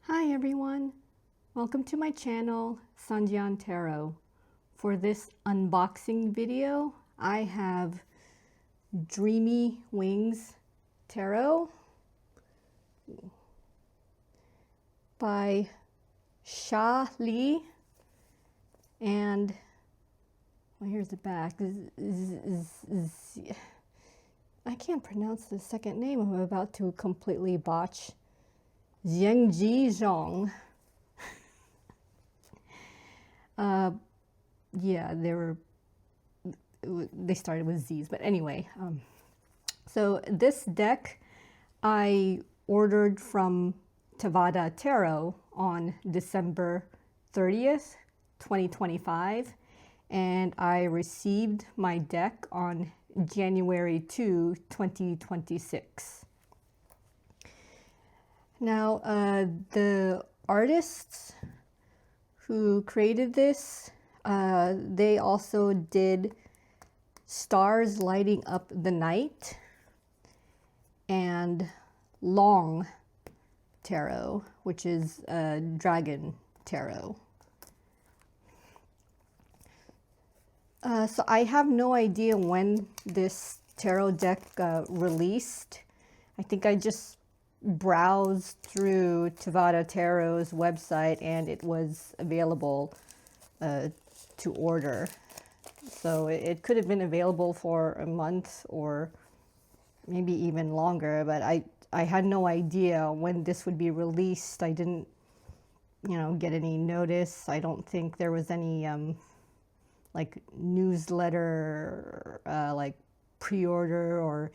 Hi everyone, welcome to my channel, Zhenjie Tarot. For this unboxing video, I have Dreamy Wings Tarot by Xia Li, and well, here's the back. I can't pronounce the second name. I'm about to completely botch. Zhenjie Zhong. Yeah, they started with Z's, but anyway. So this deck I ordered from Tevada Tarot on December 30th, 2025, and I received my deck on January 2, 2026. Now, the artists who created this, they also did Stars Lighting Up the Night and Long Tarot, which is Dragon Tarot. So I have no idea when this tarot deck released. I think I just browsed through Tevada Tarot's website and it was available to order. So it could have been available for a month or maybe even longer, but I had no idea when this would be released. I didn't, get any notice. I don't think there was any like newsletter, like pre-order or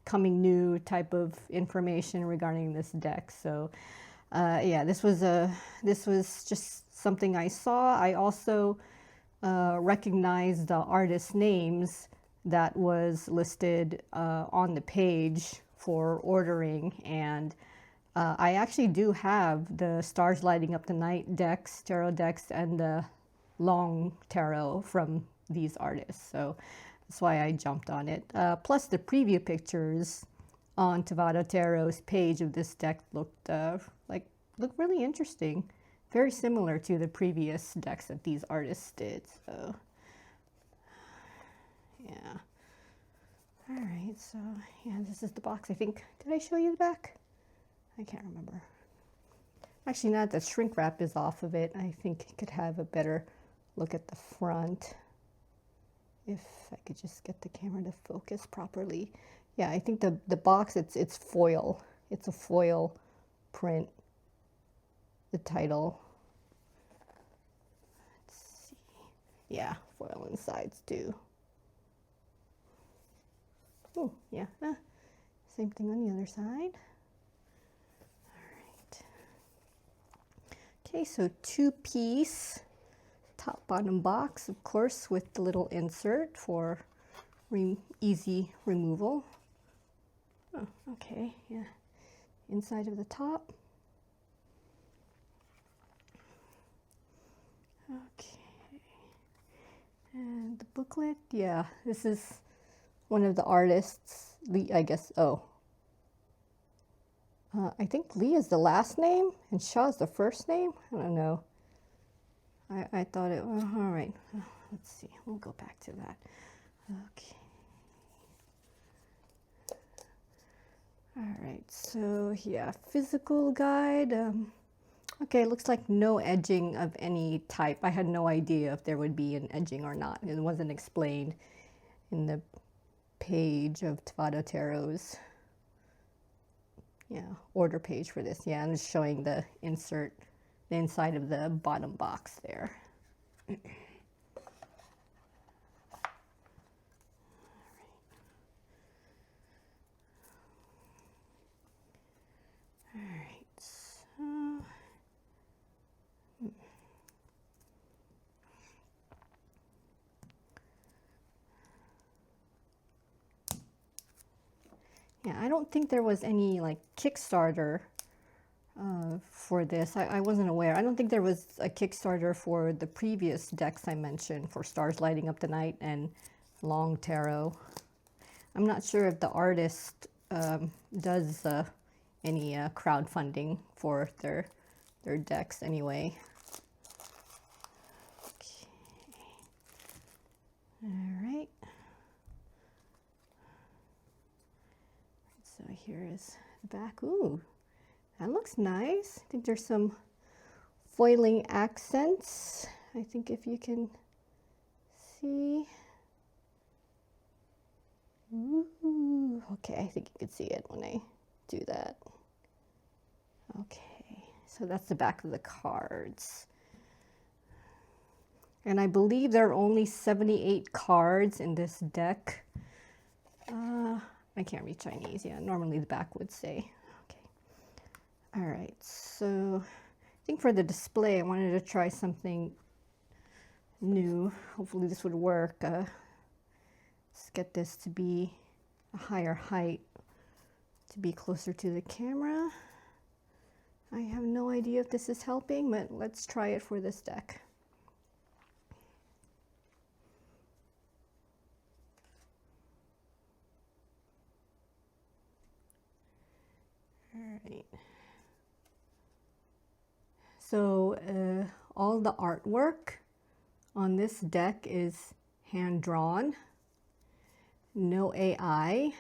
coming new type of information regarding this deck. So yeah, this was just something I saw. I also recognized the artist names that was listed on the page for ordering, and I actually do have the Stars Lighting Up the Night decks, tarot decks, and the Long Tarot from these artists. So that's why I jumped on it. Plus the preview pictures on Tevada Tarot's page of this deck looked really interesting. Very similar to the previous decks that these artists did. So yeah. All right, so yeah, this is the box. I think, did I show you the back? I can't remember. Actually, now that the shrink wrap is off of it, I think I could have a better look at the front. If I could just get the camera to focus properly. Yeah, I think the box, it's foil. It's a foil print, the title. Let's see. Yeah, foil insides too. Oh, yeah. Same thing on the other side. All right. Okay, so two-piece top bottom box, of course, with the little insert for easy removal. Oh, okay, yeah. Inside of the top. Okay. And the booklet, yeah, this is one of the artists, Lee, I guess. Oh. I think Lee is the last name and Shaw is the first name. I don't know. I thought it, well, all right. Let's see, we'll go back to that. Okay. All right, so yeah, physical guide. Okay, looks like no edging of any type. I had no idea if there would be an edging or not. It wasn't explained in the page of Tevada Tarot's order page for this. Yeah, and it's showing the insert, the inside of the bottom box there. All right, so yeah, I don't think there was any like Kickstarter for this. I wasn't aware. I don't think there was a Kickstarter for the previous decks I mentioned, for Stars Lighting Up the Night and Long Tarot. I'm not sure if the artist does any crowdfunding for their decks anyway. Okay. All right. So here is the back. Ooh, that looks nice. I think there's some foiling accents. I think if you can see. Ooh, okay, I think you can see it when I do that. Okay, so that's the back of the cards. And I believe there are only 78 cards in this deck. I can't read Chinese, yeah, normally the back would say. Okay. All right, so I think for the display, I wanted to try something new. Hopefully this would work. Let's get this to be a higher height, to be closer to the camera. I have no idea if this is helping, but let's try it for this deck. All right. So all the artwork on this deck is hand-drawn, no AI.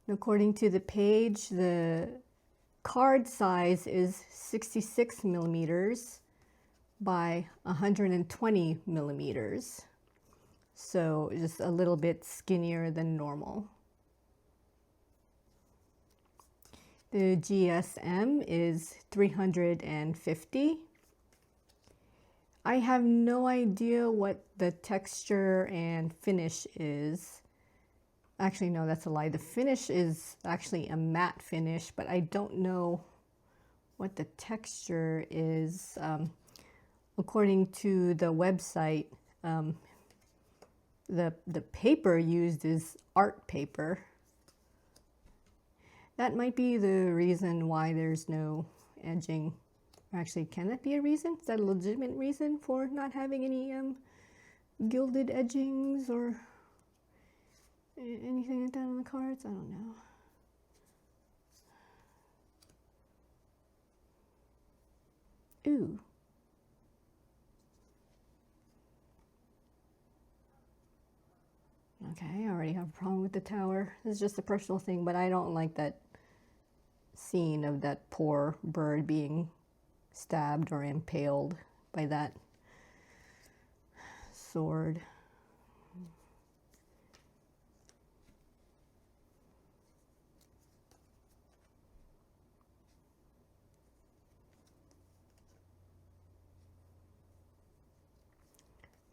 According to the page, the card size is 66 millimeters by 120 millimeters. So just a little bit skinnier than normal. The GSM is 350. I have no idea what the texture and finish is. Actually, no, that's a lie. The finish is actually a matte finish, but I don't know what the texture is. According to the website, the paper used is art paper. That might be the reason why there's no edging. Actually, can that be a reason? Is that a legitimate reason for not having any gilded edgings or anything like that on the cards? I don't know. Ooh. Okay, I already have a problem with the tower. This is just a personal thing, but I don't like that scene of that poor bird being stabbed or impaled by that sword.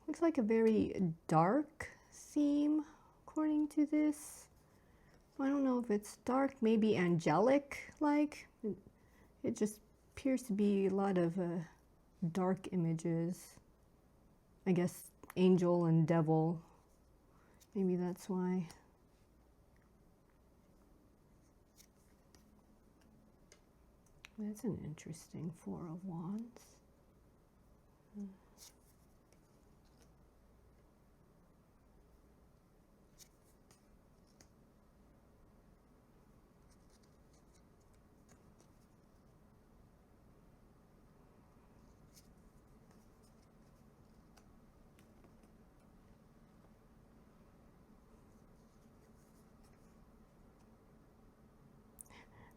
Looks like a very dark theme according to this. I don't know if it's dark, maybe angelic like. It just appears to be a lot of dark images. I guess angel and devil. Maybe that's why. That's an interesting Four of Wands.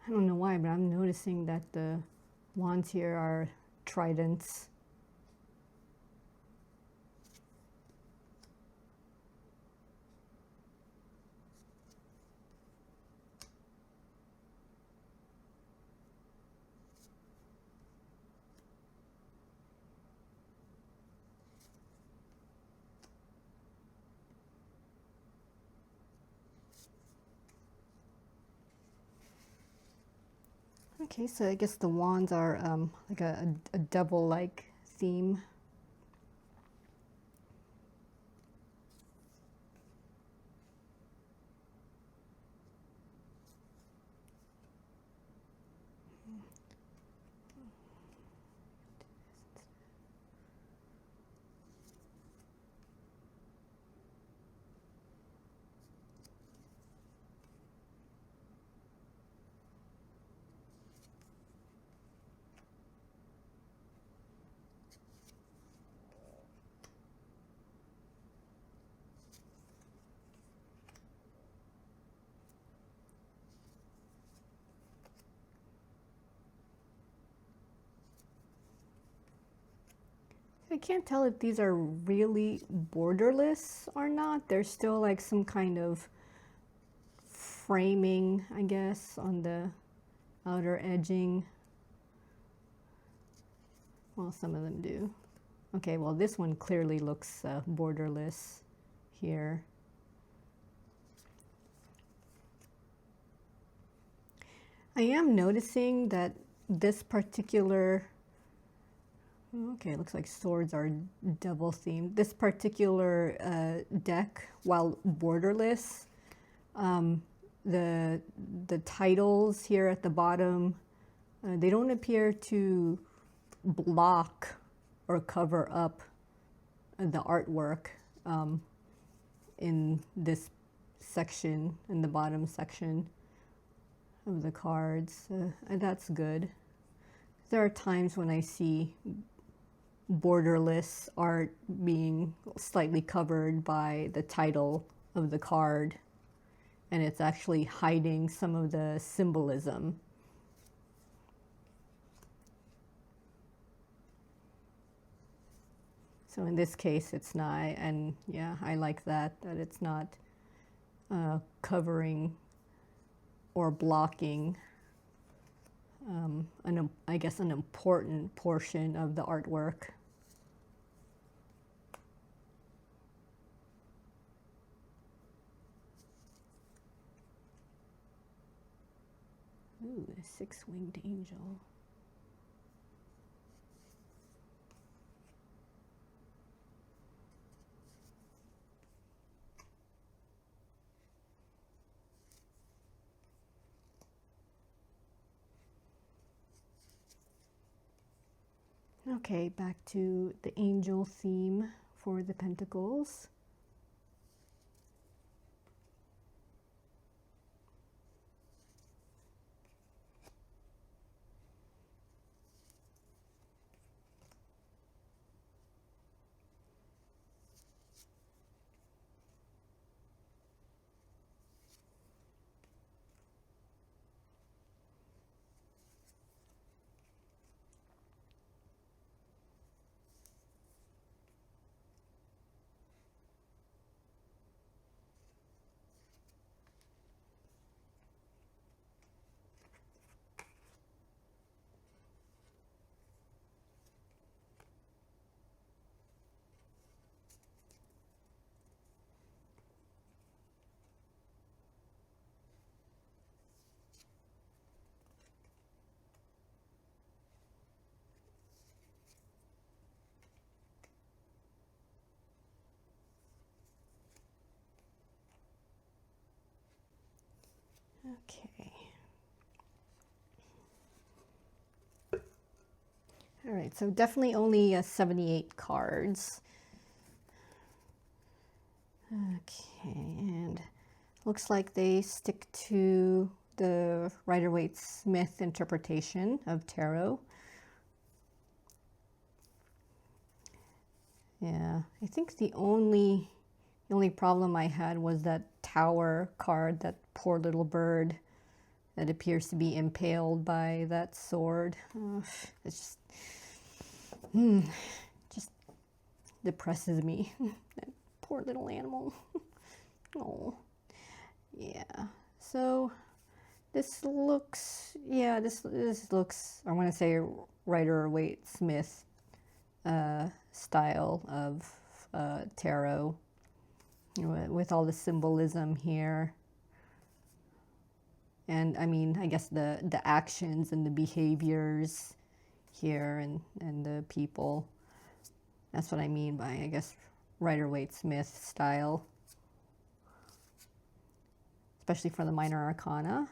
I don't know why, but I'm noticing that the wands here are tridents. Okay, so I guess the wands are like a devil-like theme. I can't tell if these are really borderless or not. There's still like some kind of framing, I guess, on the outer edging. Well, some of them do. Okay, well, this one clearly looks borderless here. I am noticing that this particular, okay, it looks like swords are double themed. This particular deck, while borderless, the titles here at the bottom, they don't appear to block or cover up the artwork in this section, in the bottom section of the cards. And that's good. There are times when I see borderless art being slightly covered by the title of the card, and it's actually hiding some of the symbolism. So in this case, it's not, and yeah, I like that it's not covering or blocking I guess an important portion of the artwork. Ooh, a six-winged angel. Okay, back to the angel theme for the pentacles. Okay. All right, so definitely only 78 cards. Okay, and looks like they stick to the Rider-Waite-Smith interpretation of tarot. Yeah, I think the only problem I had was that Tower card, that poor little bird that appears to be impaled by that sword. It's just depresses me. That poor little animal. Oh, yeah. So this looks, yeah, this looks, I want to say Rider-Waite-Smith style of tarot, with all the symbolism here. And I mean, I guess the actions and the behaviors here and the people. That's what I mean by, I guess, Rider-Waite-Smith style. Especially for the minor arcana.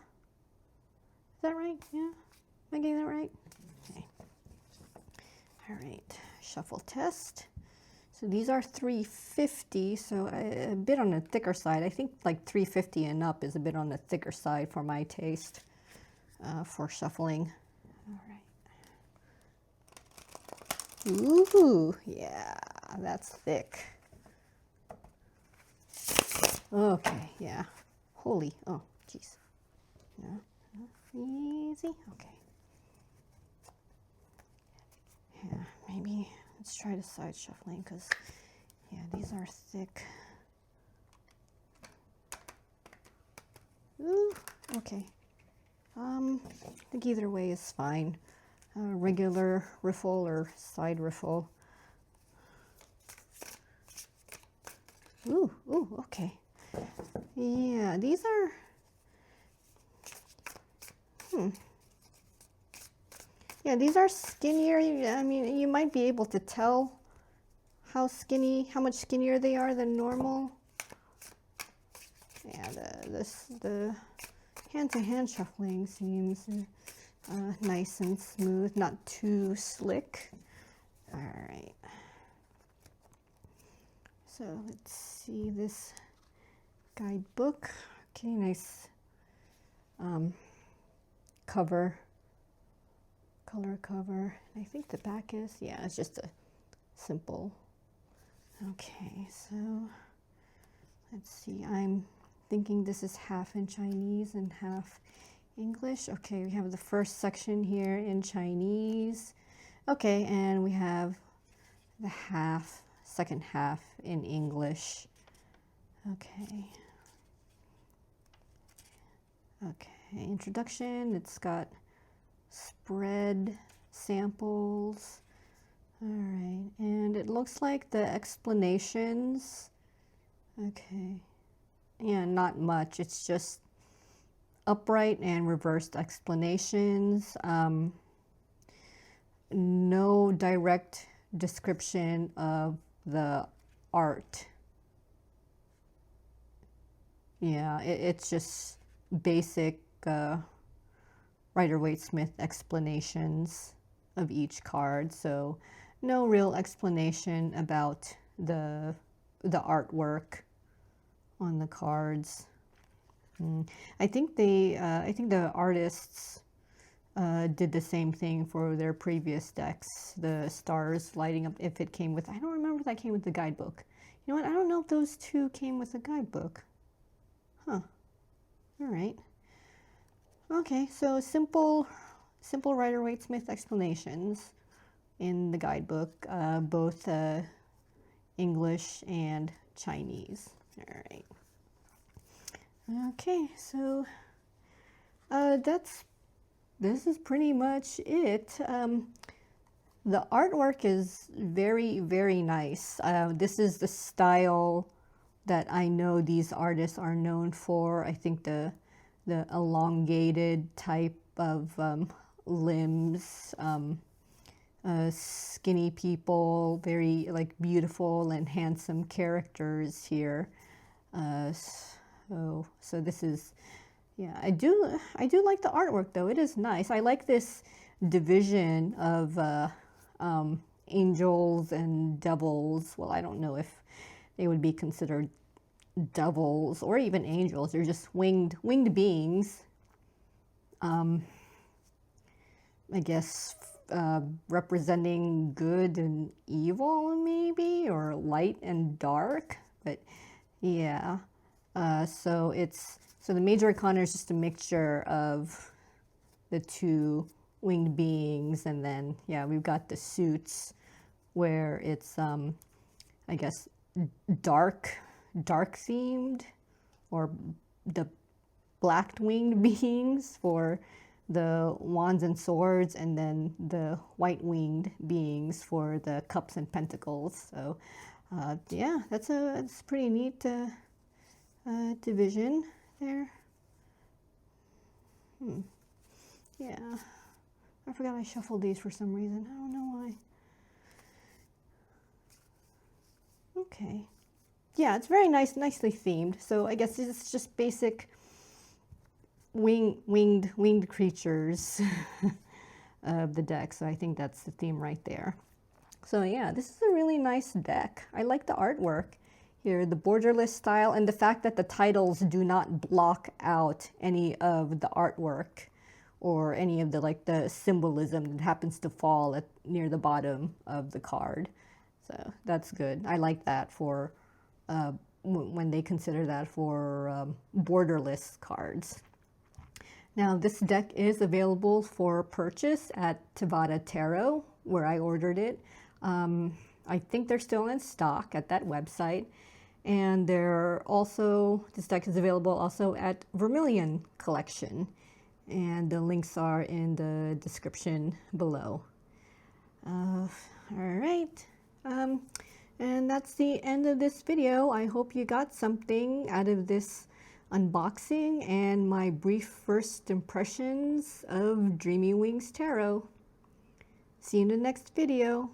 Is that right? Yeah? Am I getting that right? Okay. All right. Shuffle test. So these are 350, so a bit on the thicker side. I think like 350 and up is a bit on the thicker side for my taste for shuffling. All right. Ooh, yeah, that's thick. Okay, yeah. Holy, oh, jeez. Yeah, easy, okay. Yeah, maybe Let's try the side shuffling because, yeah, these are thick. Ooh, okay. I think either way is fine. Regular riffle or side riffle. Ooh, ooh, okay. Yeah, these are, yeah, these are skinnier. I mean, you might be able to tell how much skinnier they are than normal. Yeah, the hand-to-hand shuffling seems nice and smooth, not too slick. All right. So let's see this guidebook. Okay, nice cover, color cover. I think the back is, yeah, it's just a simple. Okay, so let's see. I'm thinking this is half in Chinese and half English. Okay, we have the first section here in Chinese. Okay, and we have the second half in English. Okay. Okay, introduction. It's got spread samples. All right, and it looks like the explanations. Okay. Yeah, not much. It's just upright and reversed explanations. No direct description of the art. Yeah, it's just basic Rider-Waite-Smith explanations of each card. So no real explanation about the artwork on the cards. I think the artists did the same thing for their previous decks. The stars lighting up, if it came with, I don't remember if that came with the guidebook. You know what? I don't know if those two came with the guidebook. Huh. All right. Okay, so simple Rider-Waite-Smith explanations in the guidebook, both English and Chinese. All right. Okay, so this is pretty much it. The artwork is very, very nice. This is the style that I know these artists are known for. I think the elongated type of limbs, skinny people, very like beautiful and handsome characters here. So this is, yeah, I do like the artwork though. It is nice. I like this division of angels and devils. Well, I don't know if they would be considered devils or even angels. They're just winged beings. I guess representing good and evil maybe, or light and dark. But yeah. So the major arcana is just a mixture of the two winged beings, and then yeah, we've got the suits where it's I guess dark themed, or the black winged beings for the wands and swords, and then the white winged beings for the cups and pentacles. So yeah, it's pretty neat division there. Yeah, I forgot I shuffled these for some reason. I don't know why. Okay. Yeah, it's very nice, nicely themed. So I guess it's just basic winged creatures of the deck. So I think that's the theme right there. So yeah, this is a really nice deck. I like the artwork here, the borderless style, and the fact that the titles do not block out any of the artwork or any of the symbolism that happens to fall near the bottom of the card. So that's good. I like that for when they consider that for borderless cards. Now this deck is available for purchase at Tevada Tarot, where I ordered it. I think they're still in stock at that website. And they're also, this deck is available also at Vermilion Collection. And the links are in the description below. All right. And that's the end of this video. I hope you got something out of this unboxing and my brief first impressions of Dreamy Wings Tarot. See you in the next video.